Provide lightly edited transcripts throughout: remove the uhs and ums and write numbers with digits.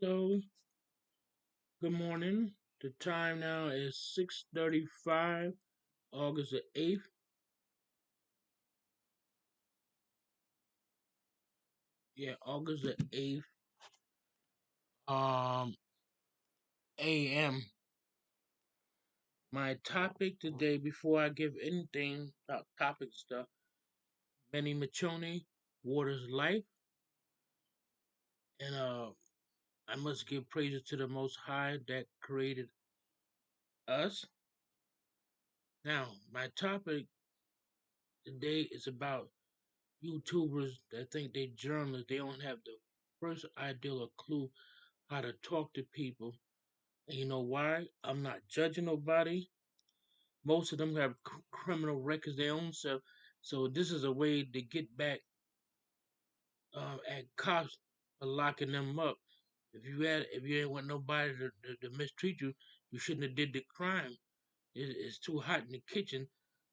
Hello, good morning. The time now is 6:35, August the 8th. Yeah, August the 8th, um, AM. My topic today, before I give anything about topic stuff, Benny Machoni, Water's Life, and I must give praises to the Most High that created us. Now, my topic today is about YouTubers that think they journalists. They don't have the first idea or clue how to talk to people. And you know why? I'm not judging nobody. Most of them have criminal records their own self. So this is a way to get back at cops for locking them up. If you ain't want nobody to mistreat you, you shouldn't have did the crime. It's too hot in the kitchen,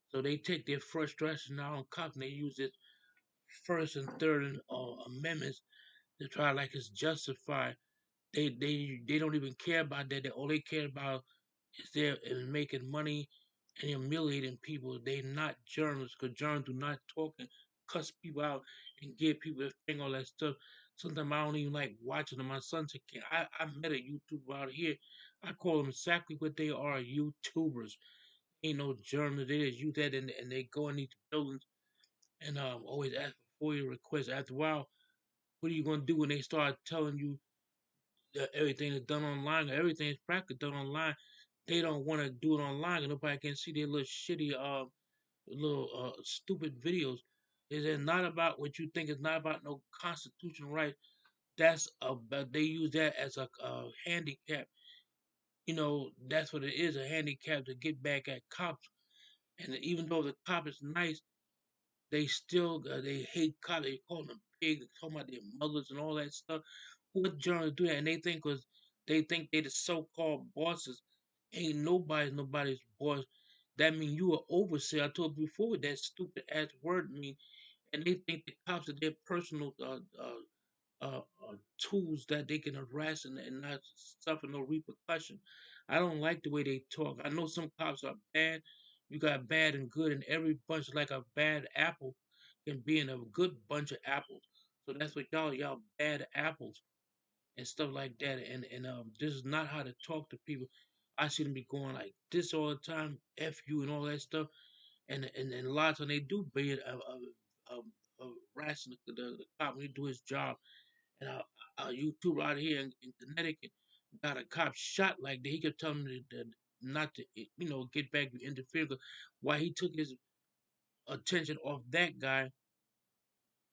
so they take their frustration out on cops and they use this First and Third Amendments to try like it's justified. They don't even care about that. All they care about is there and making money and humiliating people. They not journalists because journalists do not talk and cuss people out and give people a thing, all that stuff. Sometimes I don't even like watching them. My son said, I met a YouTuber out here. I call them exactly what they are, YouTubers. Ain't no journalists. They just use that and they go in these buildings and always ask for FOIA requests. After a while, what are you going to do when they start telling you that everything is done online? Everything is practically done online. They don't want to do it online, and nobody can see their little shitty, little stupid videos. It's not about what you think. It's not about no constitutional right. That's but they use that as a handicap. You know, that's what it is, a handicap to get back at cops. And even though the cop is nice, they still they hate cops. They call them pigs. They talk about their mothers and all that stuff. What journalists do that? And they think because they think they the so-called bosses. Ain't nobody's boss. That mean you are overseer. I told you before what that stupid ass word mean. And they think the cops are their personal tools that they can harass and not suffer no repercussion. I don't like the way they talk. I know some cops are bad. You got bad and good, and every bunch like a bad apple can be in a good bunch of apples. So that's what y'all bad apples and stuff like that. And this is not how to talk to people. I see them be going like this all the time, f you and all that stuff. And a lot of times they do be harassing the cop when he do his job. And a YouTuber out here in Connecticut got a cop shot like that. He kept telling him not to, get back to interfere. 'Cause while he took his attention off that guy,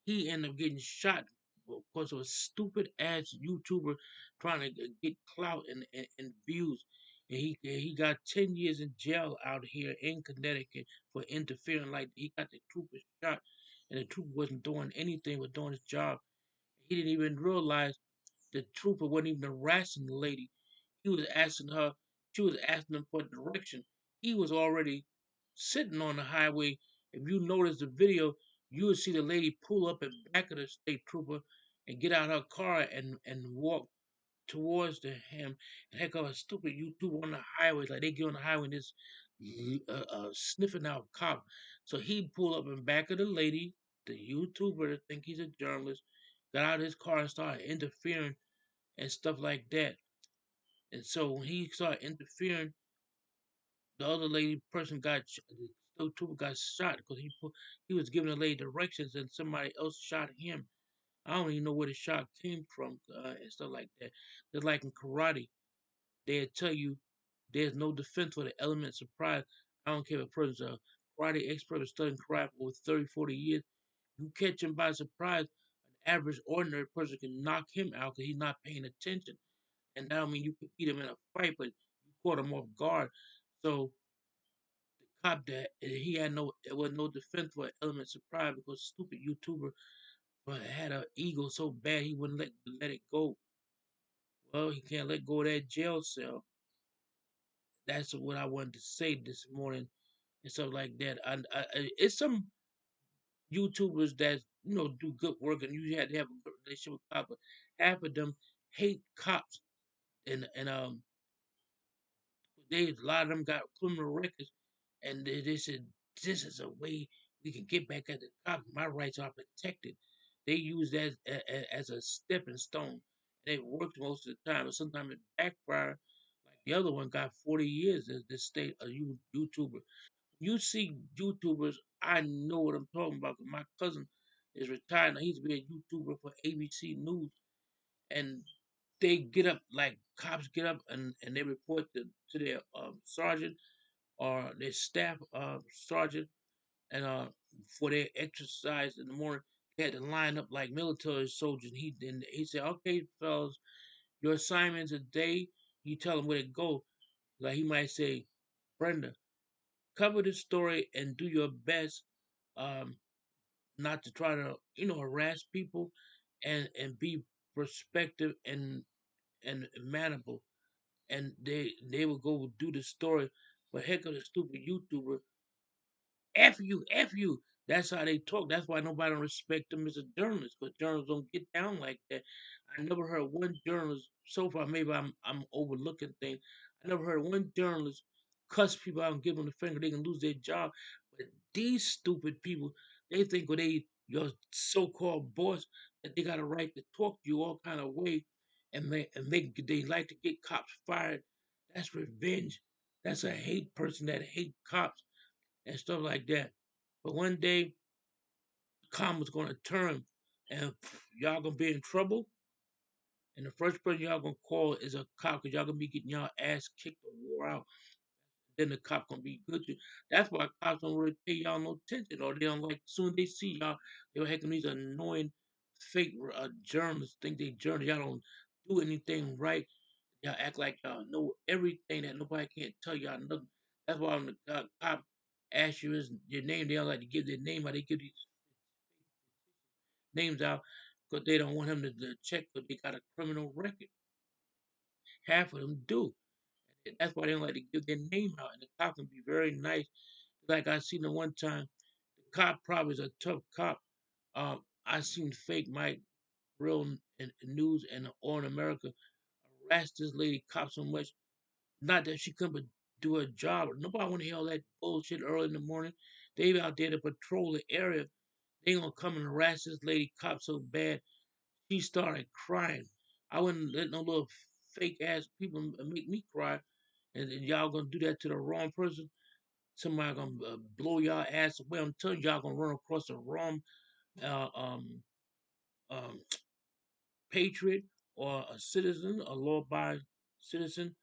he ended up getting shot because of a stupid ass YouTuber trying to get clout and views. And he got 10 years in jail out here in Connecticut for interfering. Like he got the trooper shot, and the trooper wasn't doing anything but doing his job. He didn't even realize the trooper wasn't even harassing the lady. He was asking her, she was asking him for direction. He was already sitting on the highway. If you notice the video, you would see the lady pull up in back of the state trooper and get out her car and walk towards him. And heck of a stupid YouTuber on the highways, like they get on the highway and just sniffing out cop. So he pulled up in back of the lady, the YouTuber that think he's a journalist, got out of his car and started interfering and stuff like that. And so when he started interfering, the other lady person the still trooper got shot because he was giving the lady directions and somebody else shot him. I don't even know where the shot came from and stuff like that. Just like in karate, they'll tell you there's no defense for the element of surprise. I don't care if a person's a karate expert or studying karate for over 30, 40 years. You catch him by surprise, an average, ordinary person can knock him out because he's not paying attention. And that don't mean you can beat him in a fight, but you caught him off guard. So the cop that he had there was no defense for element surprise because stupid YouTuber but had an ego so bad he wouldn't let it go. Well, he can't let go of that jail cell. That's what I wanted to say this morning and stuff like that. It's some YouTubers that do good work and you had to have a good relationship with cops, but half of them hate cops, and they a lot of them got criminal records, and they said this is a way we can get back at the cops. My rights are protected. They use that as a stepping stone. And it worked most of the time, but sometimes it backfired. Like the other one got 40 years as the state a YouTuber. You see YouTubers, I know what I'm talking about. 'Cause my cousin is retired. Now. He used to be a YouTuber for ABC News, and they get up like cops get up and they report to their sergeant or their staff sergeant, and for their exercise in the morning, they had to line up like military soldiers. He said, "Okay, fellas, your assignments a day. You tell them where to go." Like he might say, "Brenda, cover the story and do your best, um, not to try to harass people, and be perspective and manable." And they would go do the story. But heck of the stupid YouTuber, F you, F you. That's how they talk. That's why nobody don't respect them as a journalist, because journalists don't get down like that. I never heard one journalist so far. Maybe I'm overlooking things. I never heard one journalist cuss people out and give them the finger. They can lose their job. But these stupid people, they think when they your so-called boss that they got a right to talk to you all kind of way, and they like to get cops fired. That's revenge. That's a hate person that hate cops and stuff like that. But one day, karma's gonna turn, and y'all gonna be in trouble. And the first person y'all gonna call is a cop, cause y'all gonna be getting y'all ass kicked or wore out. Then the cop gonna be good to you. That's why cops don't really pay y'all no attention, or they don't like. Soon as they see y'all, they'll heck these annoying fake journalists think they journalists. Y'all don't do anything right. Y'all act like y'all know everything that nobody can't tell y'all nothing. That's why when the cop asks you your name, they don't like to give their name out. They give these names out because they don't want him to check because they got a criminal record. Half of them do. And that's why they don't like to give their name out. And the cop can be very nice. Like I seen the one time, the cop probably is a tough cop. I seen fake Mike real in news and all in America harassed this lady cop so much. Not that she couldn't do her job. Nobody want to hear all that bullshit early in the morning. They out there to patrol the area. They gonna come and harass this lady cop so bad. She started crying. I wouldn't let no little fake ass people make me cry. And y'all gonna do that to the wrong person. Somebody gonna blow y'all ass away. I'm telling y'all gonna run across the wrong uh, um, um, patriot or a citizen, a law-abiding citizen,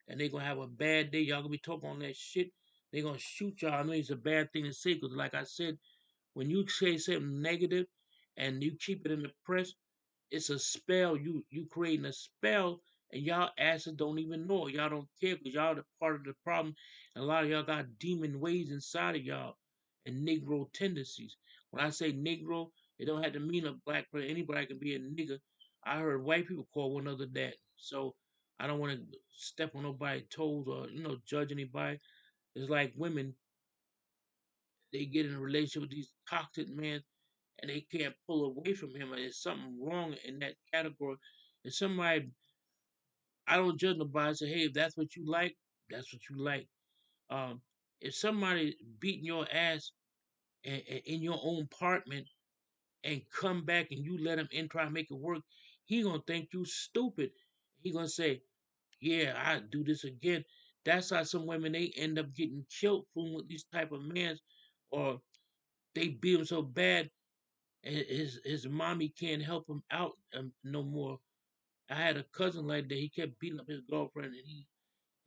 and they gonna have a bad day. Y'all gonna be talking on that shit. They gonna shoot y'all. I know it's a bad thing to say because, like I said, when you say something negative and you keep it in the press, it's a spell. You creating a spell, and y'all asses don't even know it. Y'all don't care because y'all the part of the problem. And a lot of y'all got demon ways inside of y'all and Negro tendencies. When I say Negro, it don't have to mean a black person. Anybody can be a nigga. I heard white people call one another that. So I don't want to step on nobody's toes or judge anybody. It's like women, they get in a relationship with these toxic men and they can't pull away from him. And there's something wrong in that category. And somebody, I don't judge nobody. I say, hey, if that's what you like, that's what you like. Um, if somebody beating your ass in your own apartment and come back and you let him in try to make it work, he gonna think you stupid. He gonna say, yeah, I do this again. That's how some women they end up getting killed fooling with these type of men, or they beat him so bad his mommy can't help him out no more. I had a cousin like that. He kept beating up his girlfriend, and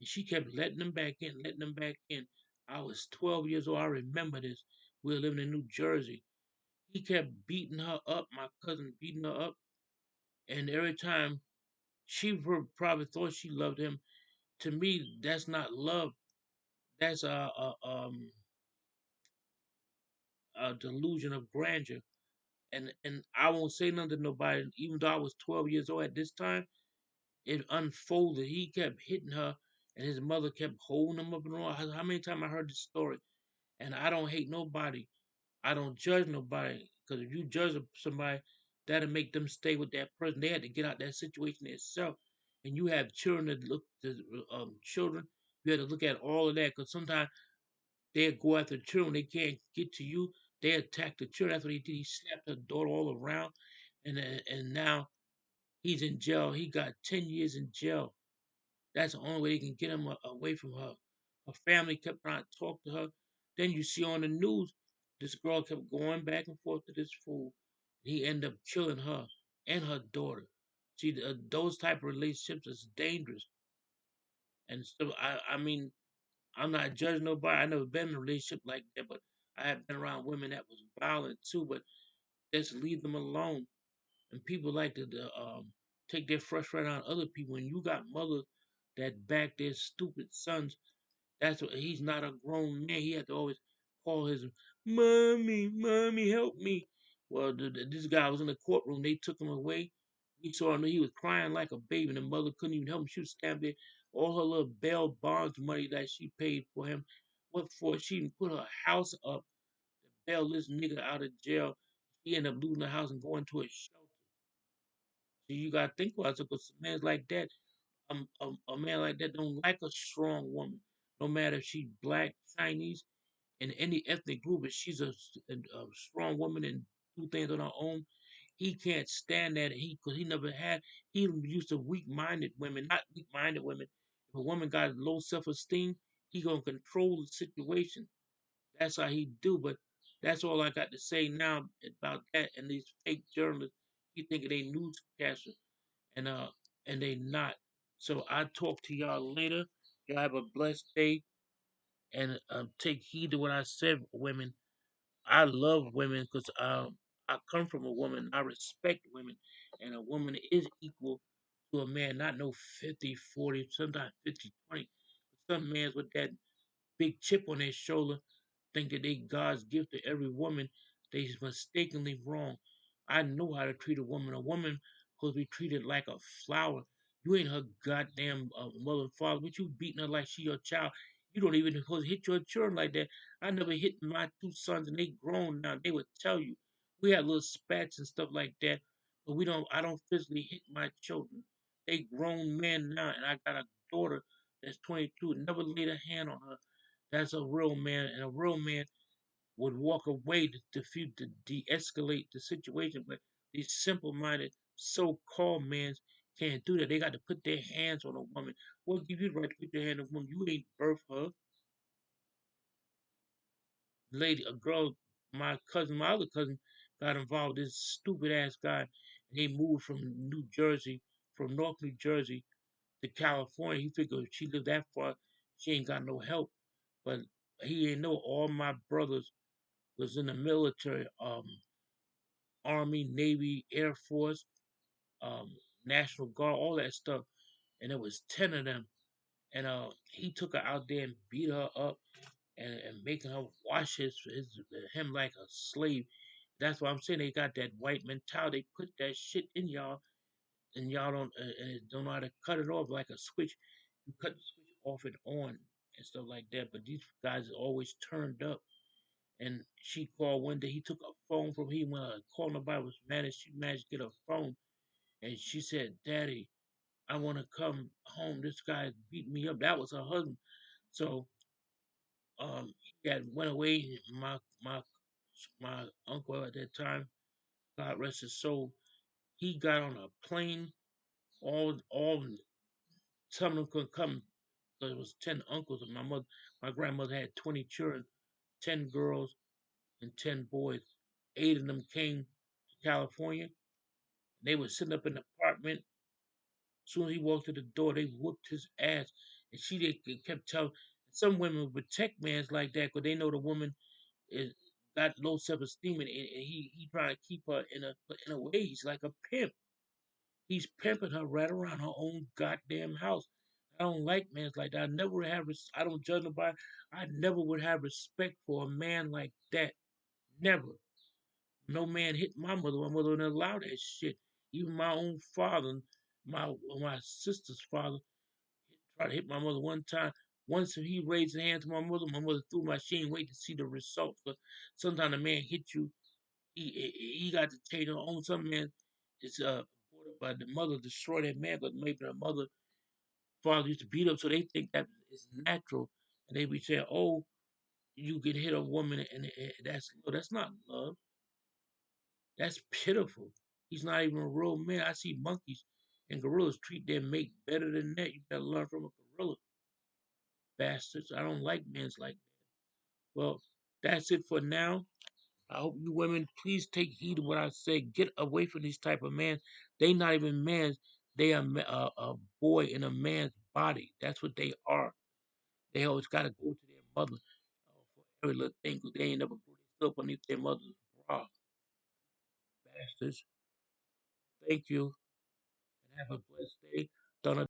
she kept letting him back in, letting him back in. I was 12 years old. I remember this. We were living in New Jersey. He kept beating her up. My cousin beating her up, and every time she probably thought she loved him. To me, that's not love. That's a delusion of grandeur. And I won't say nothing to nobody. Even though I was 12 years old at this time, it unfolded. He kept hitting her, and his mother kept holding him up and on. How many times I heard this story? And I don't hate nobody. I don't judge nobody. Because if you judge somebody, that'll make them stay with that person. They had to get out that situation themselves. And you have children that look to children. You have to look at all of that because sometimes they go after the children. They can't get to you. They attack the children. That's what he did. He slapped her daughter all around, and now he's in jail. He got 10 years in jail. That's the only way they can get him away from her. Her family kept trying to talk to her. Then you see on the news, this girl kept going back and forth to this fool. He ended up killing her and her daughter. See, those type of relationships is dangerous. And so, I mean, I'm not judging nobody. I never been in a relationship like that, but I have been around women that was violent too. But just leave them alone. And people like to take their frustration on other people. And you got mothers that back their stupid sons. That's what he's not a grown man. He had to always call his mommy, mommy, help me. Well, this guy was in the courtroom. They took him away. We saw him. He was crying like a baby, and the mother couldn't even help him. She was standing there. All her little bail bonds money that she paid for him. What for? She even put her house up to bail this nigga out of jail. He ended up losing the house and going to a shelter. So you gotta think about it, because a man like that, a man like that don't like a strong woman, no matter if she's black, Chinese, in any ethnic group. If she's a strong woman and do things on her own, he can't stand that. Because he never had. He used to weak-minded women, not weak-minded women. If a woman got low self-esteem, he gonna control the situation. That's how he do. But that's all I got to say now about that. And these fake journalists, he think they newscasters, and they not. So I talk to y'all later. Y'all have a blessed day, and take heed to what I said, women. I love women because I come from a woman. I respect women, and a woman is equal to a man. Not no 50, 40, sometimes 50, 20. Some men with that big chip on their shoulder think that they God's gift to every woman. They mistakenly wrong. I know how to treat a woman. A woman supposed to be treated like a flower. You ain't her goddamn mother and father, but you beating her like she your child. You don't even supposed to hit your children like that. I never hit my two sons, and they grown now. They would tell you. We had little spats and stuff like that, but we don't. I don't physically hit my children. They grown men now, and I got a daughter that's 22. Never laid a hand on her. That's a real man, and a real man would walk away to de-escalate the situation. But these simple-minded, so-called men can't do that. They got to put their hands on a woman. What give you the right to put your hand on a woman? You ain't birth her, lady. A girl, my other cousin, got involved with this stupid ass guy, and they moved from New Jersey, from North New Jersey to California. He figured if she lived that far, she ain't got no help. But he ain't know all my brothers was in the military, Army, Navy, Air Force, National Guard, all that stuff. And there was 10 of them. And he took her out there and beat her up, and making her wash him like a slave. That's why I'm saying they got that white mentality. They put that shit in y'all, and y'all don't know how to cut it off like a switch. You cut the switch off and on and stuff like that. But these guys are always turned up. And she called one day. He took a phone from him when called nobody was managed. She managed to get a phone, and she said, "Daddy, I want to come home. This guy beat me up." That was her husband. So he had went away. My uncle at that time, God rest his soul, he got on a plane. All some of them couldn't come. There was 10 uncles, and my grandmother had 20 children, 10 girls and 10 boys. 8 of them came to California. They were sitting up in the apartment. As soon as he walked to the door, they whooped his ass. And they kept telling. Some women would protect mans like that because they know the woman is got low self esteem, and he trying to keep her in a way. He's like a pimp. He's pimping her right around her own goddamn house. I don't like men like that. I never would have. I don't judge nobody. I never would have respect for a man like that. Never. No man hit my mother. My mother wouldn't allow that shit. Even my own father, my sister's father, tried to hit my mother one time. Once he raised his hand to my mother threw my. She ain't wait to see the results. But sometimes a man hit you. He got to change her own. Some men is brought up by the mother destroy that man because maybe the mother father used to beat up, so they think that is natural, and they be saying, "Oh, you can hit a woman, and that's love." That's not love. That's pitiful. He's not even a real man. I see monkeys and gorillas treat their mate better than that. You gotta learn from a gorilla, bastards. I don't like men like that. Well, that's it for now. I hope you women please take heed of what I say. Get away from these type of men. They not even men. They are a boy in a man's body. That's what they are. They always got to go to their mother for every little thing because they ain't never put themselves underneath their mother's bra. Bastards. Thank you and have a blessed day. Donna